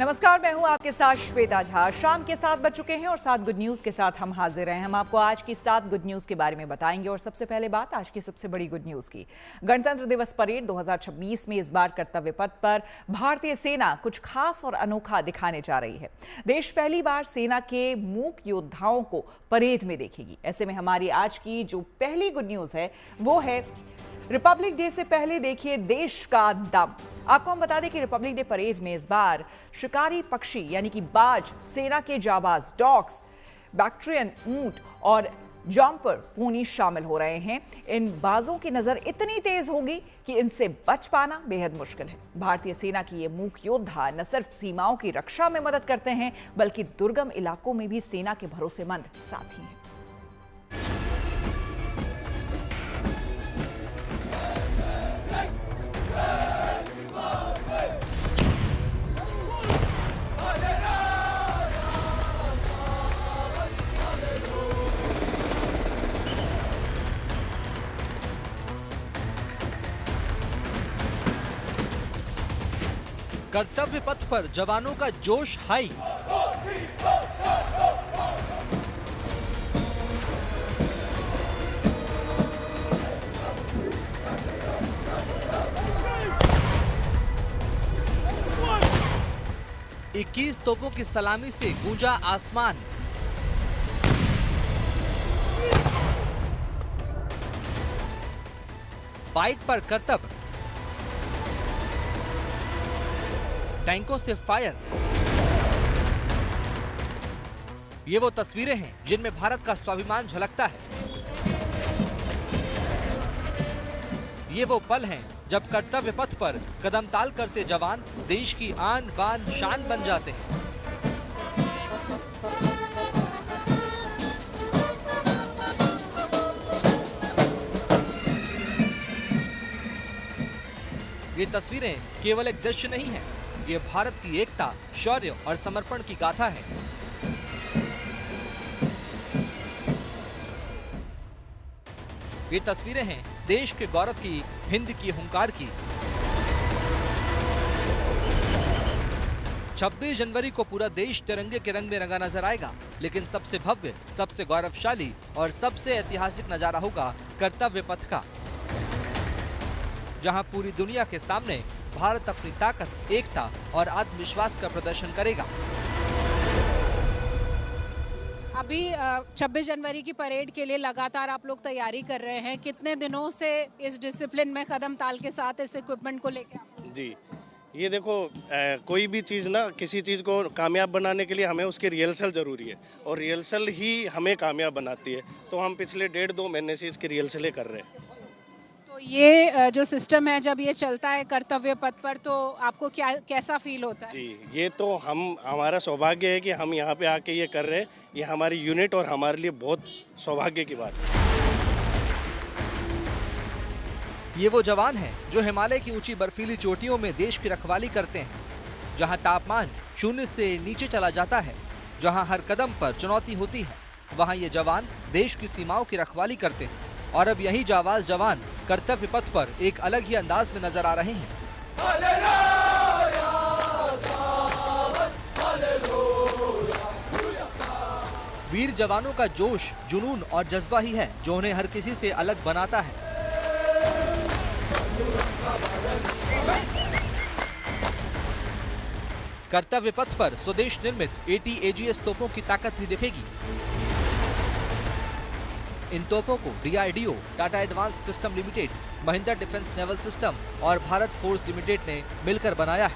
नमस्कार, मैं हूं आपके साथ श्वेता झा। शाम के 7 बज चुके हैं और 7 गुड न्यूज के साथ हम हाजिर हैं। हम आपको आज की 7 गुड न्यूज के बारे में बताएंगे और सबसे पहले बात आज की सबसे बड़ी गुड न्यूज की। गणतंत्र दिवस परेड 2026 में इस बार कर्तव्य पथ पर भारतीय सेना कुछ खास और अनोखा दिखाने जा रही है। देश पहली बार सेना के मूक योद्धाओं को परेड में देखेगी। ऐसे में हमारी आज की जो पहली गुड न्यूज है वो है रिपब्लिक डे से पहले देखिए देश का दम। आपको हम बता दें कि रिपब्लिक डे परेड में इस बार शिकारी पक्षी यानी कि बाज, सेना के जाबाज डॉग्स, बैक्ट्रियन ऊंट और जंपर पोनी शामिल हो रहे हैं। इन बाजों की नजर इतनी तेज होगी कि इनसे बच पाना बेहद मुश्किल है। भारतीय सेना की ये मूक योद्धा न सिर्फ सीमाओं की रक्षा में मदद करते हैं बल्कि दुर्गम इलाकों में भी सेना के भरोसेमंद साथी हैं। कर्तव्य पथ पर जवानों का जोश हाई। इक्कीस तोपों की सलामी से गूंजा आसमान। फाइट पर करतब, टैंकों से फायर। ये वो तस्वीरें हैं जिनमें भारत का स्वाभिमान झलकता है। ये वो पल हैं जब कर्तव्य पथ पर कदमताल करते जवान देश की आन बान शान बन जाते हैं। ये तस्वीरें केवल एक दृश्य नहीं है, ये भारत की एकता, शौर्य और समर्पण की गाथा है। ये तस्वीरें हैं देश के गौरव की, हिंद की हुंकार की। 26 जनवरी को पूरा देश तिरंगे के रंग में रंगा नजर आएगा, लेकिन सबसे भव्य, सबसे गौरवशाली और सबसे ऐतिहासिक नजारा होगा कर्तव्य पथ का, जहां पूरी दुनिया के सामने भारत अपनी ताकत, एकता और आत्मविश्वास का प्रदर्शन करेगा। अभी 26 जनवरी की परेड के लिए लगातार आप लोग तैयारी कर रहे हैं। कितने दिनों से इस डिसिप्लिन में कदम ताल के साथ इस इक्विपमेंट को लेकर? जी, ये देखो कोई भी चीज़ ना, किसी चीज़ को कामयाब बनाने के लिए हमें उसकी रिहर्सल ज़रूरी है और रिहर्सल ही हमें कामयाब बनाती है। तो हम पिछले 1.5-2 महीने से इसकी रिहर्सलें कर रहे हैं। तो ये जो सिस्टम है जब ये चलता है कर्तव्य पथ पर, तो आपको कैसा फील होता है? जी, ये तो हमारा सौभाग्य है कि हम यहाँ पे आके ये कर रहे हैं। ये हमारी यूनिट और हमारे लिए बहुत सौभाग्य की बात है। ये वो जवान हैं जो हिमालय की ऊंची बर्फीली चोटियों में देश की रखवाली करते हैं, जहां तापमान 0 से नीचे चला जाता है, जहां हर कदम पर चुनौती होती है, वहां ये जवान देश की सीमाओं की रखवाली करते हैं। और अब यही जाबाज जवान कर्तव्य पथ पर एक अलग ही अंदाज में नजर आ रहे हैं। वीर जवानों का जोश, जुनून और जज्बा ही है जो उन्हें हर किसी से अलग बनाता है। कर्तव्य पथ पर स्वदेश निर्मित AT-AGS तोपों की ताकत भी दिखेगी। इन तोपों को DRDO, Tata advance system limited, Mahindra defence naval system और भारत फोर्स लिमिटेड ने मिलकर बनाया है।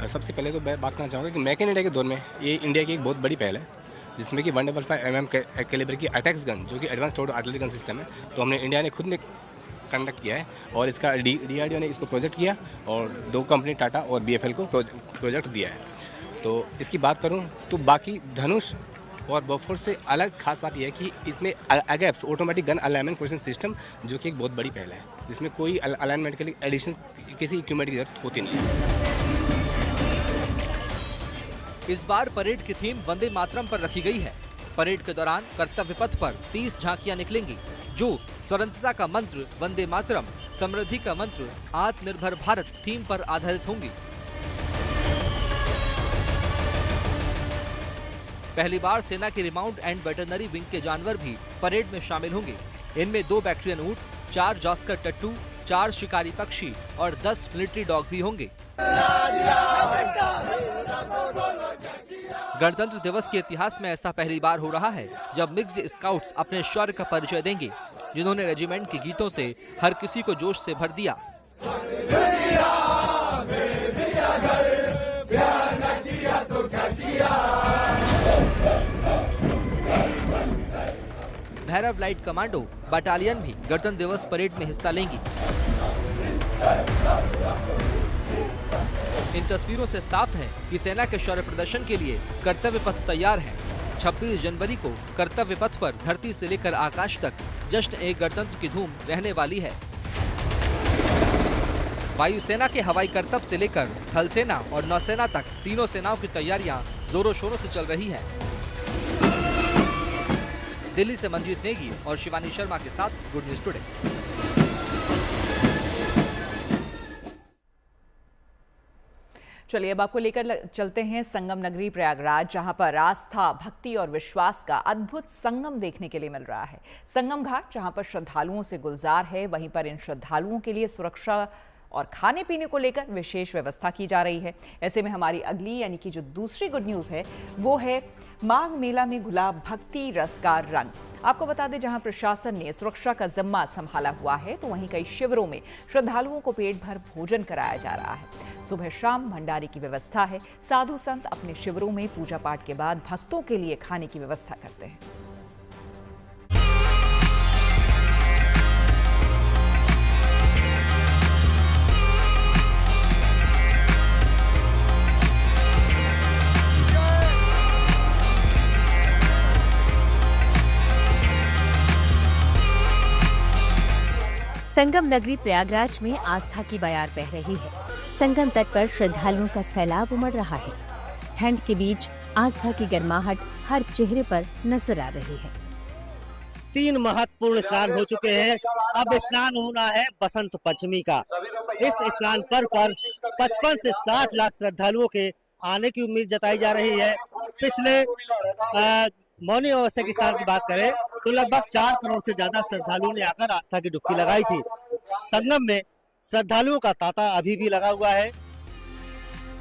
सबसे पहले तो मैं बात करना चाहूँगा कि मेक इन इंडिया के दौर में ये इंडिया की एक बहुत बड़ी पहल है, जिसमें कि 155 mm कैलिबर की अटैक्स गन, जो कि advance total artillery gun system है, तो हमने इंडिया ने खुद ने कंडक्ट किया है और इसका DRDO ने इसको प्रोजेक्ट किया और 2 कंपनी टाटा और BFL को प्रोजेक्ट दिया है। तो इसकी बात करूँ तो बाकी धनुष और बफोर्स से अलग खास बात यह है कि इसमें AGAPS automatic gun alignment position system, जो कि एक बहुत बड़ी पहल है, जिसमें कोई अलाइनमेंट के लिए एडिशनल किसी इक्विपमेंट की जरूरत होती नहीं है। इस बार परेड की थीम वंदे मातरम पर रखी गई है। परेड के दौरान कर्तव्य पथ पर 30 झांकियां निकलेंगी, जो स्वतंत्रता का मंत्र वंदे मातरम, समृद्धि का मंत्र आत्मनिर्भर भारत थीम पर आधारित होंगी। पहली बार सेना के रिमाउंट एंड वेटरनरी विंग के जानवर भी परेड में शामिल होंगे। इनमें 2 बैक्ट्रियन ऊंट, 4 जॉस्कर टट्टू, 4 शिकारी पक्षी और 10 मिलिट्री डॉग भी होंगे। गणतंत्र दिवस के इतिहास में ऐसा पहली बार हो रहा है जब मिक्स्ड स्काउट्स अपने शौर्य का परिचय देंगे, जिन्होंने रेजिमेंट के गीतों से हर किसी को जोश से भर दिया। भैरव लाइट कमांडो बटालियन भी गणतंत्र दिवस परेड में हिस्सा लेंगी। इन तस्वीरों से साफ है कि सेना के शौर्य प्रदर्शन के लिए कर्तव्य पथ तैयार है। 26 जनवरी को कर्तव्य पथ पर धरती से लेकर आकाश तक जश्न एक गणतंत्र की धूम रहने वाली है। वायुसेना के हवाई करतब से लेकर थल सेना और नौसेना तक तीनों सेनाओं की तैयारियां जोरों शोरों से चल रही है। दिल्ली से मंजीत नेगी और शिवानी शर्मा के साथ गुड न्यूज टुडे। चलिए अब आपको लेकर चलते हैं संगम नगरी प्रयागराज, जहां पर आस्था, भक्ति और विश्वास का अद्भुत संगम देखने के लिए मिल रहा है। संगम घाट जहां पर श्रद्धालुओं से गुलजार है, वहीं पर इन श्रद्धालुओं के लिए सुरक्षा और खाने पीने को लेकर विशेष व्यवस्था की जा रही है। ऐसे में हमारी अगली यानी कि जो दूसरी गुड न्यूज़ है वो है माघ मेला में घुला भक्ति रस का रंग। आपको बता दें, जहां प्रशासन ने सुरक्षा का जिम्मा संभाला हुआ है, तो वहीं कई शिविरों में श्रद्धालुओं को पेट भर भोजन कराया जा रहा है। सुबह शाम भंडारे की व्यवस्था है। साधु संत अपने शिविरों में पूजा पाठ के बाद भक्तों के लिए खाने की व्यवस्था करते हैं। संगम नगरी प्रयागराज में आस्था की बयार बह रही है। संगम तट पर श्रद्धालुओं का सैलाब उमड़ रहा है। ठंड के बीच आस्था की गर्माहट हर चेहरे पर नजर आ रही है। 3 महत्वपूर्ण स्नान हो चुके हैं। अब स्नान होना है बसंत पंचमी का। इस स्नान पर 55 से 60 लाख श्रद्धालुओं के आने की उम्मीद जताई जा रही है। पिछले मौनी अमावस्या की स्नान की बात करें तो लगभग 4 करोड़ से ज्यादा श्रद्धालुओं ने आकर आस्था की डुबकी लगाई थी। संगम में श्रद्धालुओं का तांता अभी भी लगा हुआ है।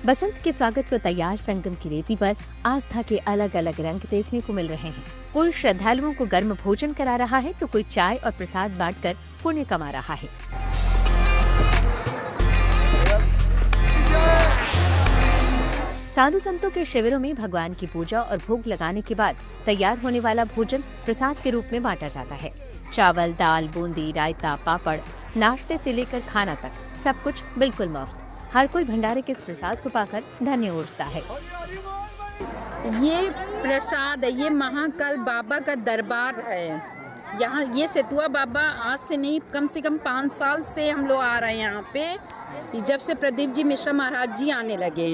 बसंत के स्वागत को तैयार संगम की रेती पर आस्था के अलग अलग रंग देखने को मिल रहे हैं। कोई श्रद्धालुओं को गर्म भोजन करा रहा है तो कोई चाय और प्रसाद बांटकर पुण्य कमा रहा है। साधु संतों के शिविरों में भगवान की पूजा और भोग लगाने के बाद तैयार होने वाला भोजन प्रसाद के रूप में बांटा जाता है। चावल, दाल, बूंदी, रायता, पापड़, नाश्ते से लेकर खाना तक सब कुछ बिल्कुल मुफ्त। हर कोई भंडारे के इस प्रसाद को पाकर धन्य उठता है। ये प्रसाद है, ये महाकाल बाबा का दरबार है। यहाँ ये सेतुआ बाबा आज से नहीं, कम से कम 5 साल से हम लोग आ रहे हैं यहाँ पे, जब से प्रदीप जी मिश्रा महाराज जी आने लगे।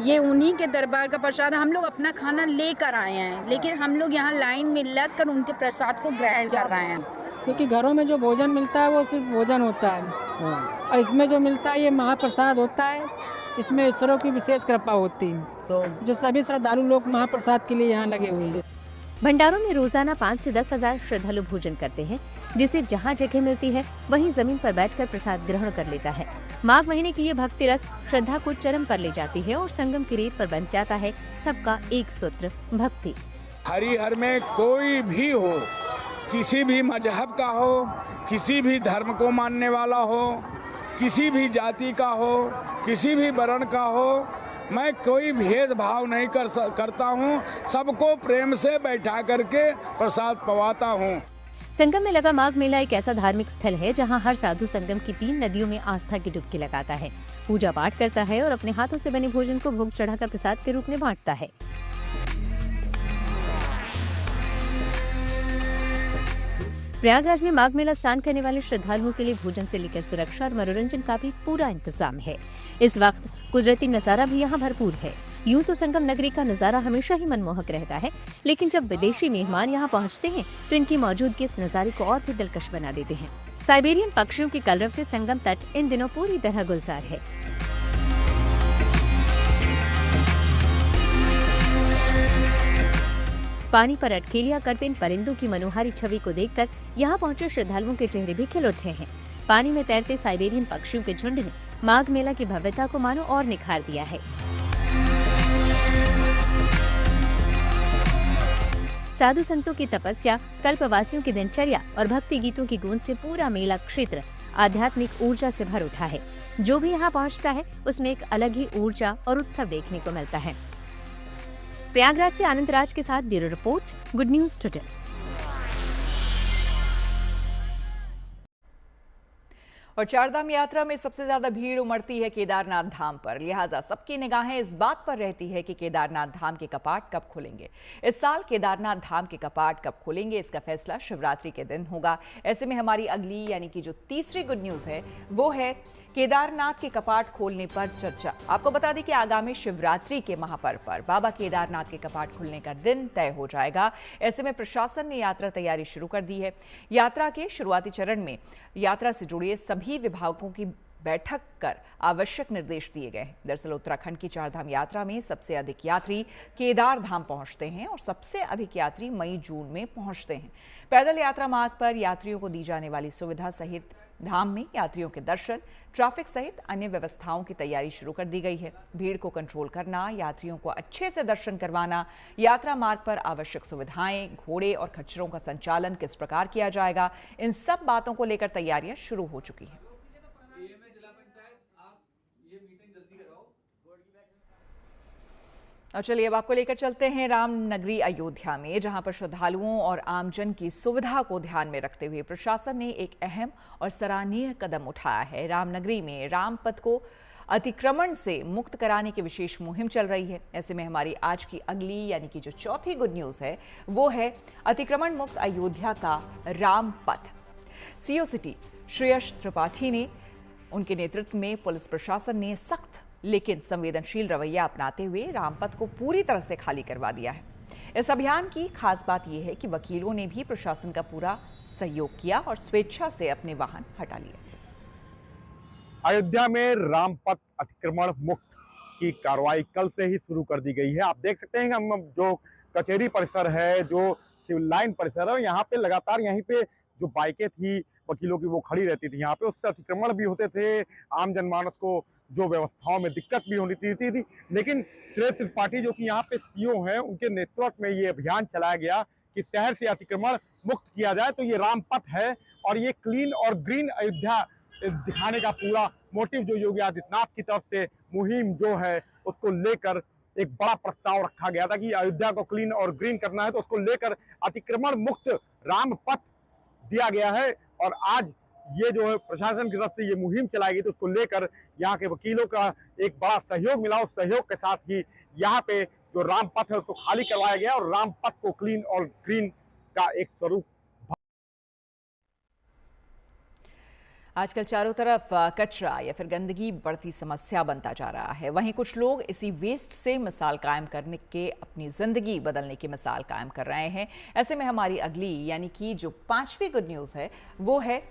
ये उन्हीं के दरबार का प्रसाद। हम लोग अपना खाना लेकर आए हैं, लेकिन हम लोग यहाँ लाइन में लग कर उनके प्रसाद को ग्रहण कर रहे हैं। क्योंकि घरों में जो भोजन मिलता है वो सिर्फ भोजन होता है, और इसमें जो मिलता है ये महाप्रसाद होता है। इसमें ईश्वरों की विशेष कृपा होती है, तो जो सभी श्रद्धालु लोग महाप्रसाद के लिए यहाँ लगे हुए हैं। भंडारों में रोजाना 5 से 10 हजार श्रद्धालु भोजन करते हैं, जिसे जहाँ जगह मिलती है वहीं जमीन पर बैठकर प्रसाद ग्रहण कर लेता है। माघ महीने की ये भक्ति रस श्रद्धा को चरम पर ले जाती है और संगम की रेत पर बन जाता है सबका एक सूत्र भक्ति। हरिहर में कोई भी हो, किसी भी मजहब का हो, किसी भी धर्म को मानने वाला हो, किसी भी जाति का हो, किसी भी वर्ण का हो, मैं कोई भेदभाव नहीं करता हूँ। सबको प्रेम से बैठा करके प्रसाद पवाता हूँ। संगम में लगा माघ मेला एक ऐसा धार्मिक स्थल है जहां हर साधु संगम की 3 नदियों में आस्था की डुबकी लगाता है, पूजा पाठ करता है और अपने हाथों से बने भोजन को भोग चढ़ाकर प्रसाद के रूप में बांटता है। प्रयागराज में माघ मेला स्नान करने वाले श्रद्धालुओं के लिए भोजन से लेकर सुरक्षा और मनोरंजन का भी पूरा इंतजाम है। इस वक्त कुदरती नजारा भी यहाँ भरपूर है। यूं तो संगम नगरी का नजारा हमेशा ही मनमोहक रहता है, लेकिन जब विदेशी मेहमान यहाँ पहुँचते हैं तो इनकी मौजूदगी इस नजारे को और भी दिलकश बना देते हैं। साइबेरियन पक्षियों के कलरव से संगम तट इन दिनों पूरी तरह गुलजार है। पानी पर अटखेलियां करते इन परिंदों की मनोहारी छवि को देखकर यहाँ पहुंचे श्रद्धालुओं के चेहरे भी खिल उठे हैं। पानी में तैरते साइबेरियन पक्षियों के झुंड ने माघ मेला की भव्यता को मानो और निखार दिया है। साधु संतों की तपस्या, कल्पवासियों की दिनचर्या और भक्ति गीतों की गूंज से पूरा मेला क्षेत्र आध्यात्मिक ऊर्जा से भर उठा है। जो भी यहाँ पहुँचता है उसमें एक अलग ही ऊर्जा और उत्सव देखने को मिलता है। प्रयागराज से आनंद राज के साथ bureau report, good news today. और चारधाम यात्रा में सबसे ज्यादा भीड़ उमड़ती है केदारनाथ धाम पर, लिहाजा सबकी निगाहें इस बात पर रहती है कि केदारनाथ धाम के कपाट कब खुलेंगे। इस साल केदारनाथ धाम के कपाट कब खुलेंगे इसका फैसला शिवरात्रि के दिन होगा। ऐसे में हमारी अगली यानी कि जो तीसरी गुड न्यूज है वो है केदारनाथ के कपाट खोलने पर चर्चा। आपको बता दें कि आगामी शिवरात्रि के महापर्व पर बाबा केदारनाथ के कपाट खुलने का दिन तय हो जाएगा। ऐसे में प्रशासन ने यात्रा तैयारी शुरू कर दी है। यात्रा के शुरुआती चरण में यात्रा से जुड़े सभी विभागों की बैठक कर आवश्यक निर्देश दिए गए हैं। दरअसल उत्तराखंड की चारधाम यात्रा में सबसे अधिक यात्री केदार धाम पहुंचते हैं और सबसे अधिक यात्री मई जून में पहुंचते हैं। पैदल यात्रा मार्ग पर यात्रियों को दी जाने वाली सुविधा सहित धाम में यात्रियों के दर्शन, ट्रैफिक सहित अन्य व्यवस्थाओं की तैयारी शुरू कर दी गई है। भीड़ को कंट्रोल करना, यात्रियों को अच्छे से दर्शन करवाना, यात्रा मार्ग पर आवश्यक सुविधाएं, घोड़े और खच्चरों का संचालन किस प्रकार किया जाएगा, इन सब बातों को लेकर तैयारियां शुरू हो चुकी हैं। और चलिए अब आपको लेकर चलते हैं रामनगरी अयोध्या में, जहां पर श्रद्धालुओं और आमजन की सुविधा को ध्यान में रखते हुए प्रशासन ने एक अहम और सराहनीय कदम उठाया है। रामनगरी में रामपथ को अतिक्रमण से मुक्त कराने की विशेष मुहिम चल रही है। ऐसे में हमारी आज की अगली यानी कि जो चौथी गुड न्यूज है वो है अतिक्रमण मुक्त अयोध्या का रामपथ। सीओ सिटी श्रेयस त्रिपाठी ने उनके नेतृत्व में पुलिस प्रशासन ने सख्त लेकिन संवेदनशील रवैया अपनाते हुए रामपथ को पूरी तरह से खाली करवा दिया है। इस अभियान की खास बात यह है कि वकीलों ने भी प्रशासन का पूरा सहयोग किया और स्वेच्छा से अपने वाहन हटा लिए। अयोध्या में रामपथ अतिक्रमण मुक्त की कार्रवाई कल से ही शुरू कर दी गई है। आप देख सकते हैं कि हम जो कचहरी परिसर है, जो सिविल लाइन परिसर है, यहाँ पे लगातार यहीं पे जो बाइकें थी वकीलों की वो खड़ी रहती थी। यहाँ पे उससे अतिक्रमण भी होते थे, आम जनमानस को जो व्यवस्थाओं में दिक्कत भी होती थी। लेकिन श्रेयस त्रिपाठी जो कि यहाँ पे सीओ हैं, उनके नेतृत्व में ये अभियान चलाया गया कि शहर से अतिक्रमण मुक्त किया जाए। तो ये रामपथ है और ये क्लीन और ग्रीन अयोध्या दिखाने का पूरा मोटिव जो योगी आदित्यनाथ की तरफ से मुहिम जो है उसको लेकर एक बड़ा प्रस्ताव रखा गया था कि अयोध्या को क्लीन और ग्रीन करना है। तो उसको लेकर अतिक्रमण मुक्त रामपथ दिया गया है और आज ये जो है प्रशासन की तरफ से ये मुहिम चलाई गई, तो उसको लेकर यहाँ के वकीलों का एक बड़ा सहयोग मिला। उस सहयोग के साथ ही यहाँ पे जो रामपथ है उसको खाली करवाया गया और रामपथ को क्लीन और ग्रीन का एक स्वरूप। आजकल चारों तरफ कचरा या फिर गंदगी बढ़ती समस्या बनता जा रहा है। वहीं कुछ लोग इसी वेस्ट से मिसाल कायम करने के अपनी जिंदगी बदलने की मिसाल कायम कर रहे हैं। ऐसे में हमारी अगली यानी कि जो पांचवी गुड न्यूज है वो है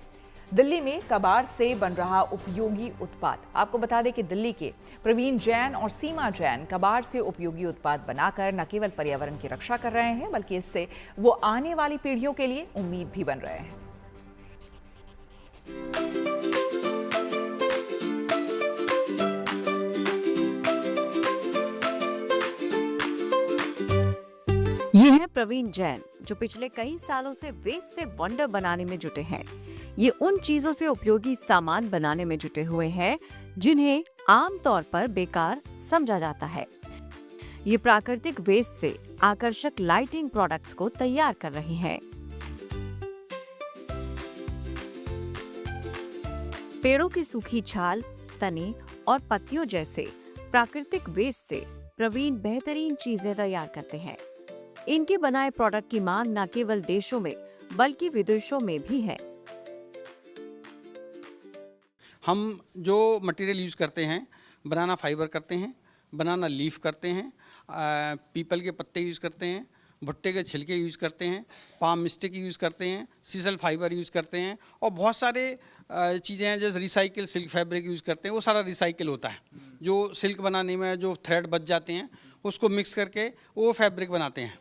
दिल्ली में कबाड़ से बन रहा उपयोगी उत्पाद। आपको बता दें कि दिल्ली के प्रवीण जैन और सीमा जैन कबाड़ से उपयोगी उत्पाद बनाकर न केवल पर्यावरण की रक्षा कर रहे हैं बल्कि इससे वो आने वाली पीढ़ियों के लिए उम्मीद भी बन रहे हैं। ये है प्रवीण जैन जो पिछले कई सालों से वेस्ट से वंडर बनाने में जुटे हैं। ये उन चीजों से उपयोगी सामान बनाने में जुटे हुए हैं जिन्हें आमतौर पर बेकार समझा जाता है। ये प्राकृतिक वेस्ट से आकर्षक लाइटिंग प्रोडक्ट्स को तैयार कर रहे हैं। पेड़ों की सूखी छाल, तने और पत्तियों जैसे प्राकृतिक वेस्ट से प्रवीण बेहतरीन चीजें तैयार करते हैं। इनके बनाए प्रोडक्ट की मांग न केवल देशों में बल्कि विदेशों में भी है। हम जो मटेरियल यूज़ करते हैं, बनाना फाइबर करते हैं, बनाना लीफ करते हैं, पीपल के पत्ते यूज़ करते हैं, भुट्टे के छिलके यूज़ करते हैं, पाम स्टिक यूज़ करते हैं, सीसल फाइबर यूज़ करते हैं और बहुत सारे चीज़ें हैं जैसे रिसाइकिल सिल्क फैब्रिक यूज़ करते हैं। वो सारा रिसाइकिल होता है। जो सिल्क बनाने में जो थ्रेड बच जाते हैं उसको मिक्स करके वो फैब्रिक बनाते हैं।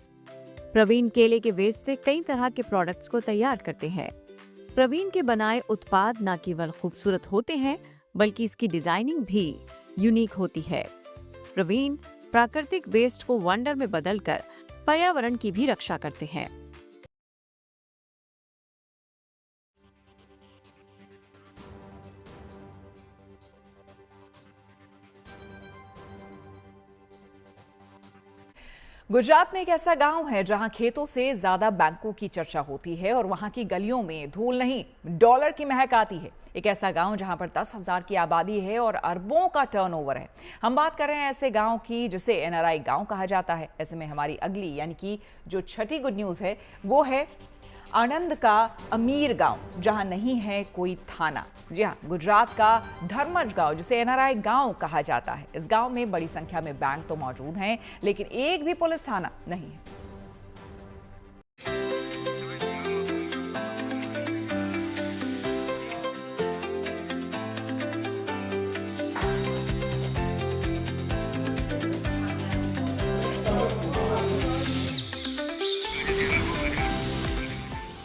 प्रवीण केले के वेस्ट से कई तरह के प्रोडक्ट्स को तैयार करते हैं। प्रवीण के बनाए उत्पाद न केवल खूबसूरत होते हैं बल्कि इसकी डिजाइनिंग भी यूनिक होती है। प्रवीण प्राकृतिक वेस्ट को वंडर में बदलकर पर्यावरण की भी रक्षा करते हैं। गुजरात में एक ऐसा गांव है जहां खेतों से ज्यादा बैंकों की चर्चा होती है और वहां की गलियों में धूल नहीं डॉलर की महक आती है। एक ऐसा गांव जहां पर 10,000 की आबादी है और अरबों का टर्नओवर है। हम बात कर रहे हैं ऐसे गांव की जिसे एनआरआई गांव कहा जाता है। ऐसे में हमारी अगली यानी कि जो छठी गुड न्यूज है वो है आणंद का अमीर गांव, जहां नहीं है कोई थाना। जी हाँ, गुजरात का धर्मज गांव जिसे एनआरआई गांव कहा जाता है। इस गांव में बड़ी संख्या में बैंक तो मौजूद हैं, लेकिन एक भी पुलिस थाना नहीं है।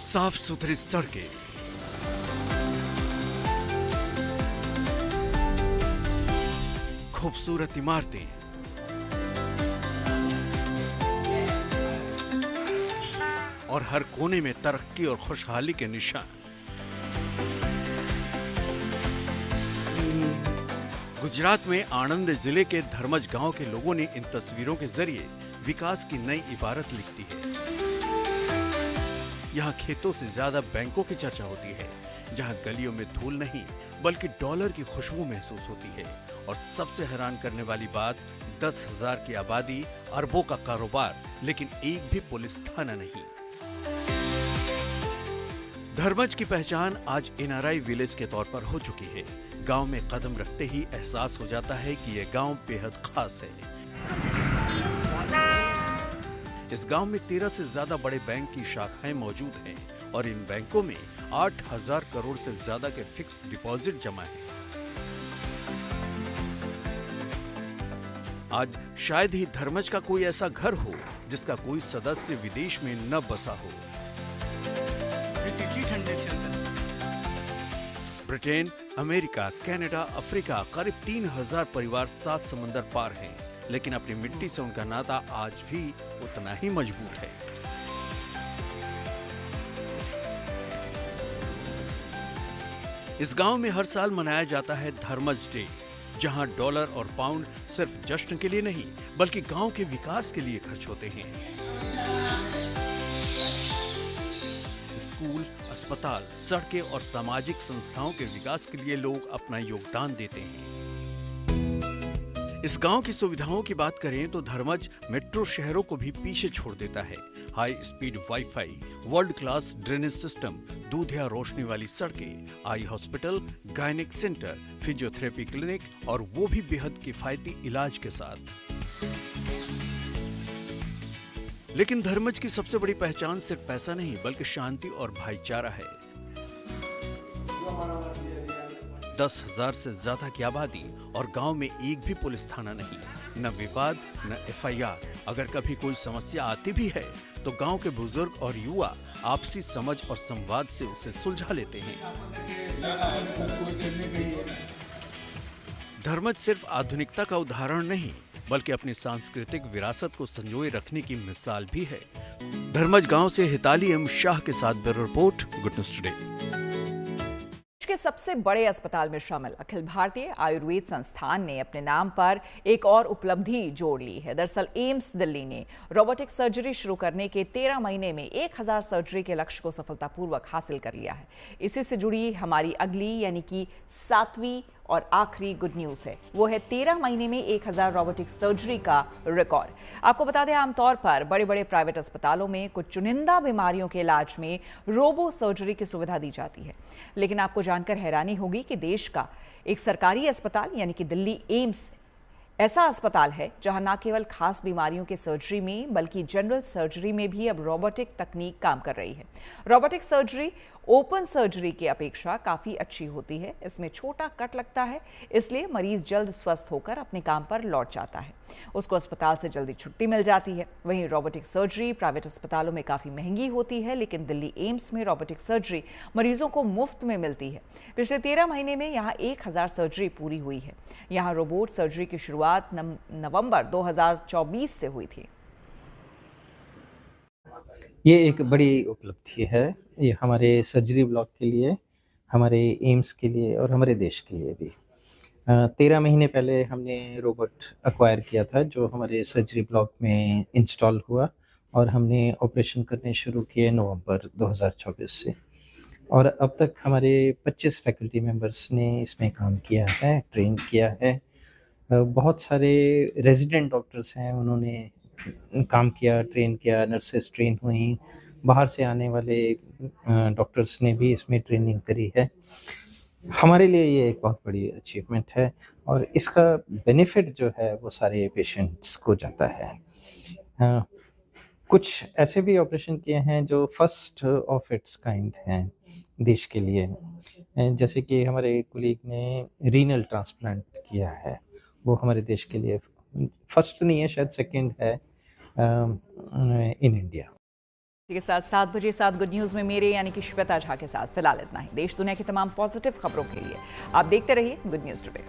साफ सुथरी सड़कें, खूबसूरत इमारतें, और हर कोने में तरक्की और खुशहाली के निशान। गुजरात में आणंद जिले के धर्मज गांव के लोगों ने इन तस्वीरों के जरिए विकास की नई इबारत लिख दी है। यहाँ खेतों से ज्यादा बैंकों की चर्चा होती है, जहाँ गलियों में धूल नहीं बल्कि डॉलर की खुशबू महसूस होती है। और सबसे हैरान करने वाली बात, 10,000 की आबादी, अरबों का कारोबार, लेकिन एक भी पुलिस थाना नहीं। धर्मज की पहचान आज एनआरआई विलेज के तौर पर हो चुकी है। गांव में कदम रखते ही एहसास हो जाता है कि यह गांव बेहद खास है। इस गांव में 13 से ज्यादा बड़े बैंक की शाखाएं मौजूद हैं और इन बैंकों में 8,000 करोड़ से ज्यादा के फिक्स्ड डिपॉजिट जमा हैं। आज शायद ही धर्मज का कोई ऐसा घर हो जिसका कोई सदस्य विदेश में न बसा हो। ब्रिटेन, अमेरिका, कनाडा, अफ्रीका, करीब 3,000 परिवार 7 समंदर पार हैं, लेकिन अपनी मिट्टी से उनका नाता आज भी उतना ही मजबूत है। इस गांव में हर साल मनाया जाता है धर्मज डे, जहां डॉलर और पाउंड सिर्फ जश्न के लिए नहीं बल्कि गांव के विकास के लिए खर्च होते हैं। स्कूल, अस्पताल, सड़कें और सामाजिक संस्थाओं के विकास के लिए लोग अपना योगदान देते हैं। इस गांव की सुविधाओं की बात करें तो धर्मज मेट्रो शहरों को भी पीछे छोड़ देता है। High speed wifi, world class drainage system, दूध या रोशनी वाली सड़कें, eye hospital, gynaec centre, physiotherapy clinic और वो भी बेहद किफायती इलाज के साथ। लेकिन धर्मज की सबसे बड़ी पहचान सिर्फ पैसा नहीं बल्कि शांति और भाईचारा है। 10,000 से ज्यादा की आबादी और गांव में एक भी पुलिस थाना नहीं, न विवाद न एफआईआर। अगर कभी कोई समस्या आती भी है तो गांव के बुजुर्ग और युवा आपसी समझ और संवाद से उसे सुलझा लेते हैं। धर्मज सिर्फ आधुनिकता का उदाहरण नहीं बल्कि अपनी सांस्कृतिक विरासत को संजोए रखने की मिसाल भी है। धर्मज गांव से हिताली एम शाह के साथ bureau report, good news today. के सबसे बड़े अस्पताल में शामिल अखिल भारतीय आयुर्वेद संस्थान ने अपने नाम पर एक और उपलब्धि जोड़ ली है। दरअसल एम्स दिल्ली ने रोबोटिक सर्जरी शुरू करने के 13 महीने में 1000 सर्जरी के लक्ष्य को सफलतापूर्वक हासिल कर लिया है। इसी से जुड़ी हमारी अगली यानी कि 7वीं और आखिरी गुड न्यूज है, वो है 13 महीने में 1000 रोबोटिक सर्जरी का रिकॉर्ड। आपको बता दें, आमतौर पर बड़े बड़े प्राइवेट अस्पतालों में कुछ चुनिंदा बीमारियों के इलाज में रोबो सर्जरी की सुविधा दी जाती है, लेकिन आपको जानकर हैरानी होगी कि देश का एक सरकारी अस्पताल यानी कि दिल्ली एम्स ऐसा अस्पताल है जहां न केवल खास बीमारियों के सर्जरी में बल्कि जनरल सर्जरी में भी अब रोबोटिक तकनीक काम कर रही है। रोबोटिक सर्जरी ओपन सर्जरी की अपेक्षा काफी अच्छी होती है। इसमें छोटा कट लगता है, इसलिए मरीज जल्द स्वस्थ होकर अपने काम पर लौट जाता है। उसको अस्पताल से जल्दी छुट्टी मिल जाती है। वहीं रोबोटिक सर्जरी प्राइवेट अस्पतालों में काफी महंगी होती है, लेकिन दिल्ली एम्स में रोबोटिक सर्जरी मरीजों को मुफ्त में मिलती है। पिछले 13 महीने में यहाँ 1000 सर्जरी पूरी हुई है। यहाँ रोबोट सर्जरी की शुरुआत नवंबर 2024 से हुई थी। ये एक बड़ी उपलब्धि है, ये हमारे सर्जरी ब्लॉक के लिए, हमारे एम्स के लिए और हमारे देश के लिए भी। 13 महीने पहले हमने रोबोट एक्वायर किया था जो हमारे सर्जरी ब्लॉक में इंस्टॉल हुआ और हमने ऑपरेशन करने शुरू किए नवंबर 2024 से। और अब तक हमारे 25 फैकल्टी मेंबर्स ने इसमें काम किया है, ट्रेन किया है। बहुत सारे रेजिडेंट डॉक्टर्स हैं, उन्होंने काम किया, ट्रेन किया, नर्सेस ट्रेन हुई, बाहर से आने वाले डॉक्टर्स ने भी इसमें ट्रेनिंग करी है। हमारे लिए ये एक बहुत बड़ी अचीवमेंट है और इसका बेनिफिट जो है वो सारे पेशेंट्स को जाता है। कुछ ऐसे भी ऑपरेशन किए हैं जो फर्स्ट ऑफ इट्स काइंड हैं देश के लिए, जैसे कि हमारे कुलीग ने रीनल ट्रांसप्लांट किया है, वो हमारे देश के लिए फर्स्ट नहीं है, शायद सेकंड है इन इंडिया। के साथ 7 बजे 7 गुड न्यूज़ में मेरे यानी कि श्वेता झा के साथ फिलहाल इतना ही। देश दुनिया की तमाम पॉजिटिव खबरों के लिए आप देखते रहिए गुड न्यूज़ टुडे।